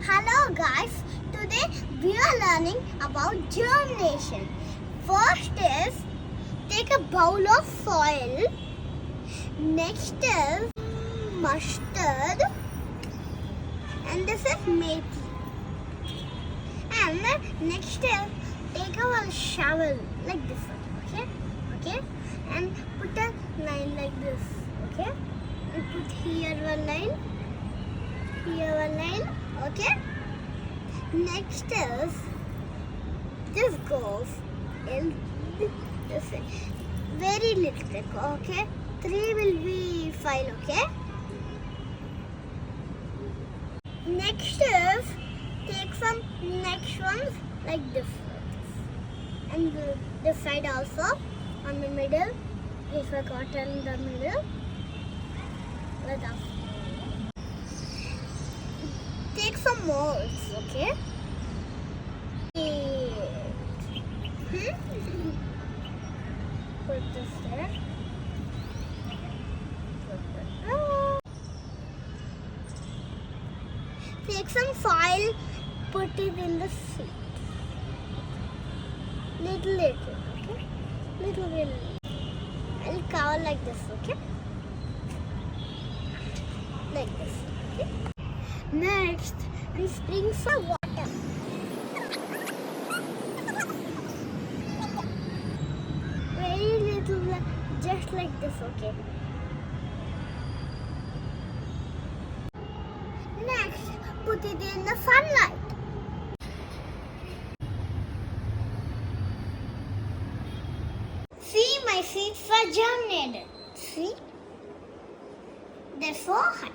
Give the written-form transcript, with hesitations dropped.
Hello guys, today we are learning about germination. First is take a bowl of soil. Next is mustard. And this is methi. And next is take a shovel like this one. Okay? And put a line like this. Okay? And put here one line. Here one line. Okay? Next is this goes in this way. Very little. Okay? 3 will be fine. Okay? Next is take some next ones like this. And this side also on the middle. If I got in the middle. Like that. Take some more, okay? Put this there. Take some soil, put it in the seed. Little, okay? Little. I'll cover like this, okay? Like this, okay? Next, we sprinkle some water. Very little, just like this, okay? Next, put it in the sunlight. See, my seeds are germinated. See? They're so high.